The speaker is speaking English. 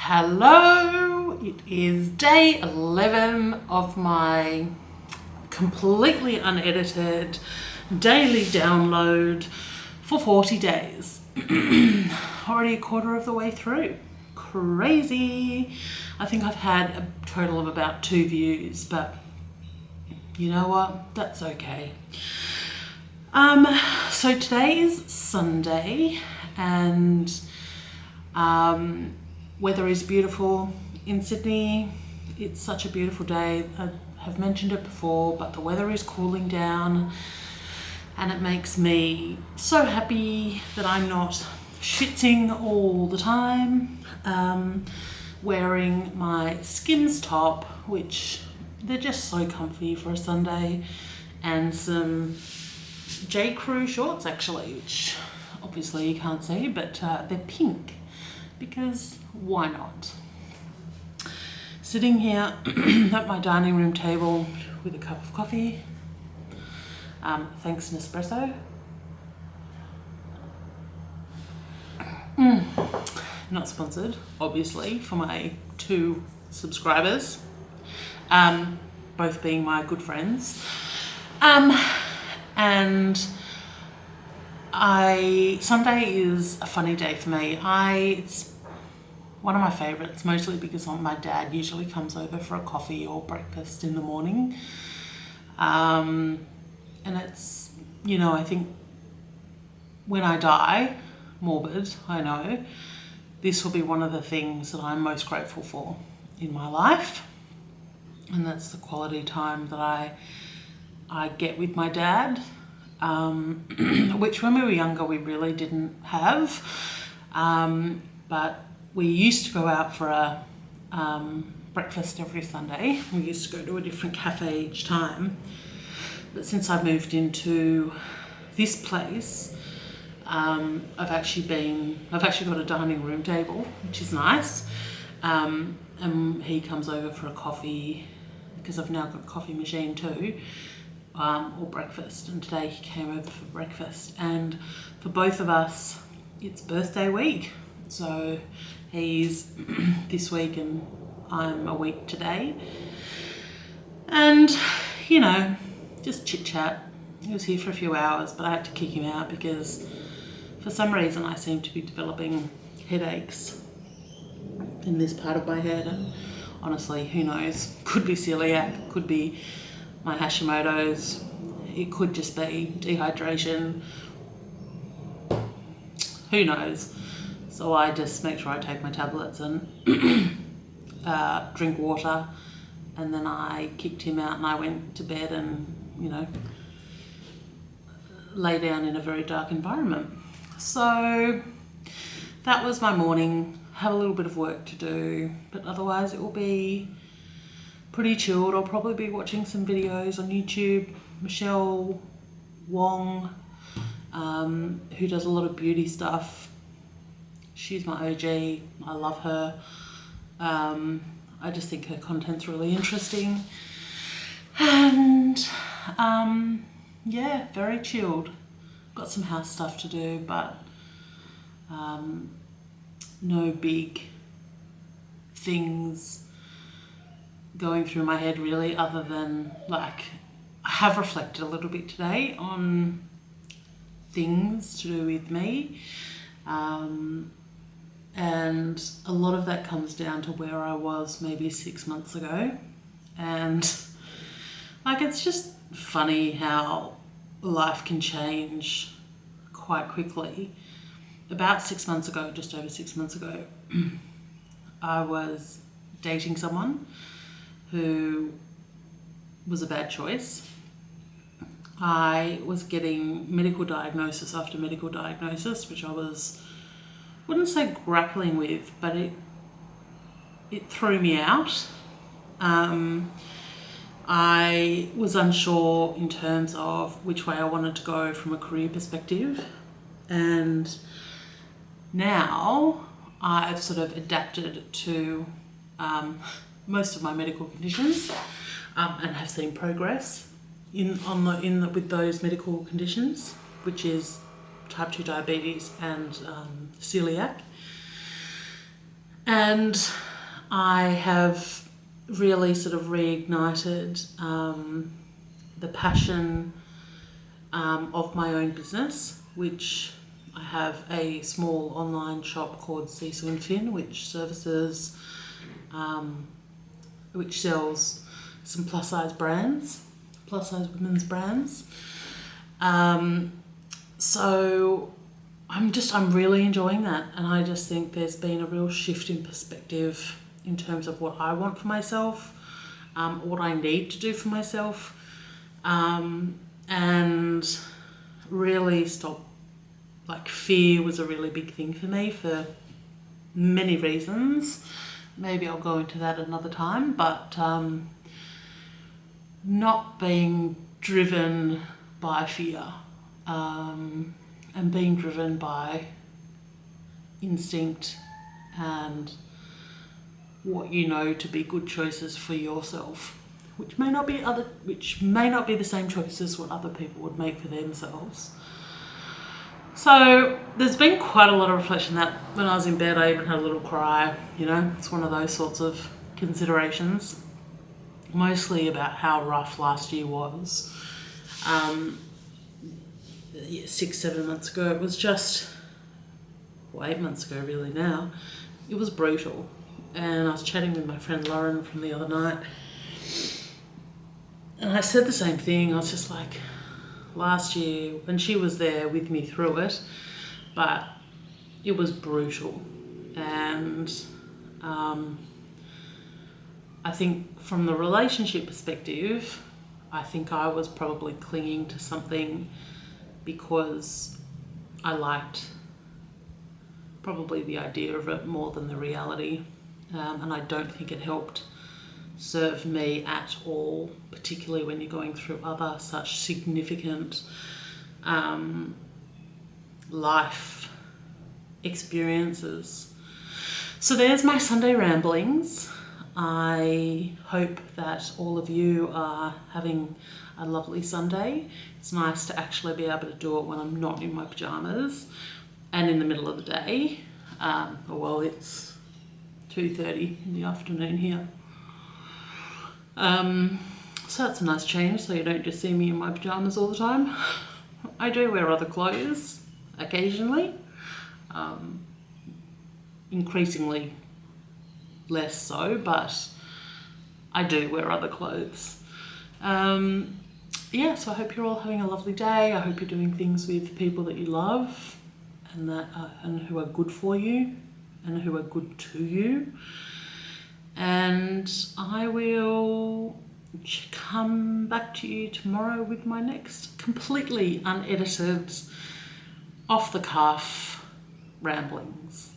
Hello, it is day 11 of my completely unedited daily download for 40 days. Already a quarter of the way through. Crazy. I think I've had a total of about 2 views, but you know what? That's okay. So today is Sunday and weather is beautiful in Sydney. It's such a beautiful day. I have mentioned it before, but the weather is cooling down and it makes me so happy that I'm not schwitzing all the time. Wearing my Skims top, which they're just so comfy for a Sunday, and some J. Crew shorts actually, which obviously you can't see, but they're pink because why not? Sitting here at my dining room table with a cup of coffee, thanks Nespresso. Not sponsored, obviously, for my 2 subscribers, both being my good friends. And Sunday is a funny day for me. It's one of my favourites, mostly because my dad usually comes over for a coffee or breakfast in the morning. And it's, I think when I die, morbid, I know, this will be one of the things that I'm most grateful for in my life. And that's the quality time that I get with my dad, which when we were younger we really didn't have. But we used to go out for a breakfast every Sunday. We used to go to a different cafe each time. But since I moved into this place, I've actually got a dining room table, which is nice. And he comes over for a coffee because I've now got a coffee machine too, or breakfast. And today he came over for breakfast. And for both of us, it's birthday week. So he's this week and I'm a week today. And, just chit chat. He was here for a few hours, but I had to kick him out because for some reason I seem to be developing headaches in this part of my head. And honestly, who knows? Could be coeliac, could be my Hashimoto's, it could just be dehydration. Who knows? So I just make sure I take my tablets and drink water, and then I kicked him out and I went to bed and, lay down in a very dark environment. So that was my morning. Have a little bit of work to do, but otherwise it will be pretty chilled. I'll probably be watching some videos on YouTube. Michelle Wong, who does a lot of beauty stuff. She's my OG. I love her. I just think her content's really interesting. And yeah, very chilled. Got some house stuff to do, but no big things going through my head really, other than I have reflected a little bit today on things to do with me. And a lot of that comes down to where I was maybe 6 months ago. And it's just funny how life can change quite quickly. About 6 months ago, just over 6 months ago, I was dating someone who was a bad choice. I was getting medical diagnosis after medical diagnosis, which I wouldn't say grappling with, but it threw me out. I was unsure in terms of which way I wanted to go from a career perspective, and now I've sort of adapted to most of my medical conditions, and have seen progress with those medical conditions, which is type 2 diabetes and celiac. And I have really sort of reignited the passion of my own business, which I have a small online shop called Sisu and Finn, which services, which sells some plus size women's brands. So I'm really enjoying that, and I just think there's been a real shift in perspective in terms of what I want for myself, what I need to do for myself, and really stop. Like, fear was a really big thing for me for many reasons. Maybe I'll go into that another time, but not being driven by fear, and being driven by instinct and what you know to be good choices for yourself, which may not be the same choices as what other people would make for themselves. So there's been quite a lot of reflection that when I was in bed, I even had a little cry. It's one of those sorts of considerations, mostly about how rough last year was. 6-7 months ago, it was just, 8 months ago really now, it was brutal. And I was chatting with my friend Lauren from the other night, and I said the same thing. I was just like, last year, and she was there with me through it, but it was brutal. And I think from the relationship perspective, I think I was probably clinging to something because I liked probably the idea of it more than the reality, and I don't think it helped serve me at all, particularly when you're going through other such significant life experiences. So there's my Sunday ramblings. I hope that all of you are having a lovely Sunday. It's nice to actually be able to do it when I'm not in my pajamas and in the middle of the day. Well, it's 2:30 in the afternoon here. So that's a nice change, so you don't just see me in my pajamas all the time. I do wear other clothes occasionally, increasingly less so, but I do wear other clothes. So I hope you're all having a lovely day. I hope you're doing things with people that you love and and who are good for you and who are good to you. And I will come back to you tomorrow with my next completely unedited, off the cuff ramblings.